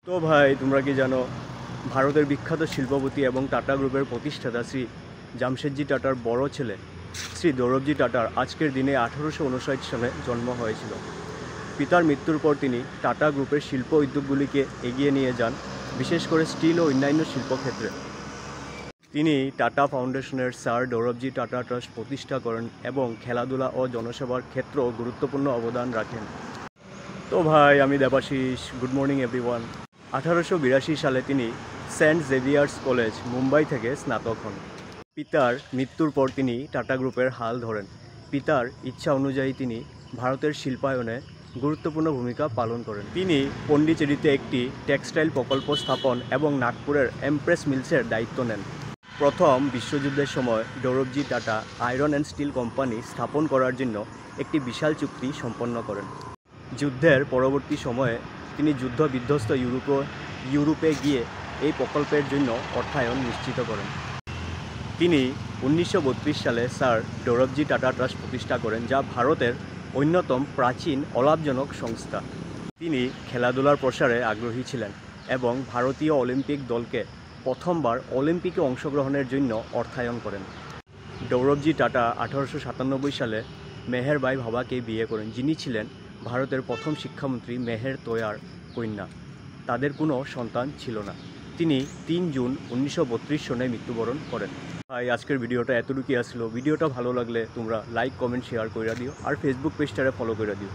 তো ভাই তোমরা কি জানো ভারতের বিখ্যাত শিল্পপতি এবং টাটা গ্রুপের প্রতিষ্ঠাতা শ্রী জামশেদজি টাটার বড় ছেলে শ্রী দৌরবজি টাটার আজকের দিনে 1859 সালে জন্ম হয়েছিল। পিতার মৃত্যুর পর তিনি টাটা গ্রুপের শিল্প উদ্যোগগুলিকে এগিয়ে নিয়ে যান, বিশেষ করে স্টিল ও অন্যান্য শিল্পক্ষেত্রে। তিনি টাটা ফাউন্ডেশনের স্যার দৌরবজি টাটা ট্রাস্ট প্রতিষ্ঠা করেন এবং খেলাধুলা ও জনসেবার ক্ষেত্রেও গুরুত্বপূর্ণ অবদান রাখেন। তো ভাই আমি দেবাশিস, গুড মর্নিং এভরিওয়ান। 1882 সালে তিনি সেন্ট জেভিয়ার্স কলেজ, মুম্বাই থেকে স্নাতক হন। পিতার মৃত্যুর পর তিনি টাটা গ্রুপের হাল ধরেন। পিতার ইচ্ছা অনুযায়ী তিনি ভারতের শিল্পায়নে গুরুত্বপূর্ণ ভূমিকা পালন করেন। তিনি পন্ডিচেরিতে একটি টেক্সটাইল প্রকল্প স্থাপন এবং নাগপুরের এমপ্রেস মিলসের দায়িত্ব নেন। প্রথম বিশ্বযুদ্ধের সময় Dorabji Tata iron and steel company স্থাপন করার জন্য একটি বিশাল চুক্তি সম্পন্ন করেন। যুদ্ধের পরবর্তী সময়ে তিনি যুদ্ধ বিধ্বস্ত ইউরোপে গিয়ে এই প্রকল্পের জন্য অর্থায়ন নিশ্চিত করেন। তিনি 1932 সালে স্যার দৌরবজি টাটা ট্রাস্ট প্রতিষ্ঠা করেন, যা ভারতের অন্যতম প্রাচীন অলাভজনক সংস্থা। তিনি খেলাধুলার প্রসারে আগ্রহী ছিলেন এবং ভারতীয় অলিম্পিক দলকে প্রথমবার অলিম্পিকে অংশগ্রহণের জন্য অর্থায়ন করেন। দৌরবজি টাটা 1897 সালে মেহেরবাই ভাবাকে বিয়ে করেন, যিনি ছিলেন ভারতের প্রথম শিক্ষামন্ত্রী মেহের তোয়ার কন্যা। তাদের কোনো সন্তান ছিল না। তিনি 3 জুন 1932 সনে মৃত্যুবরণ করেন। ভাই আজকের ভিডিওটা এতটুকুই আসলো। ভিডিওটা ভালো লাগলে তোমরা লাইক, কমেন্ট, শেয়ার করে দিও আর ফেসবুক পেজটারে ফলো করে দিও।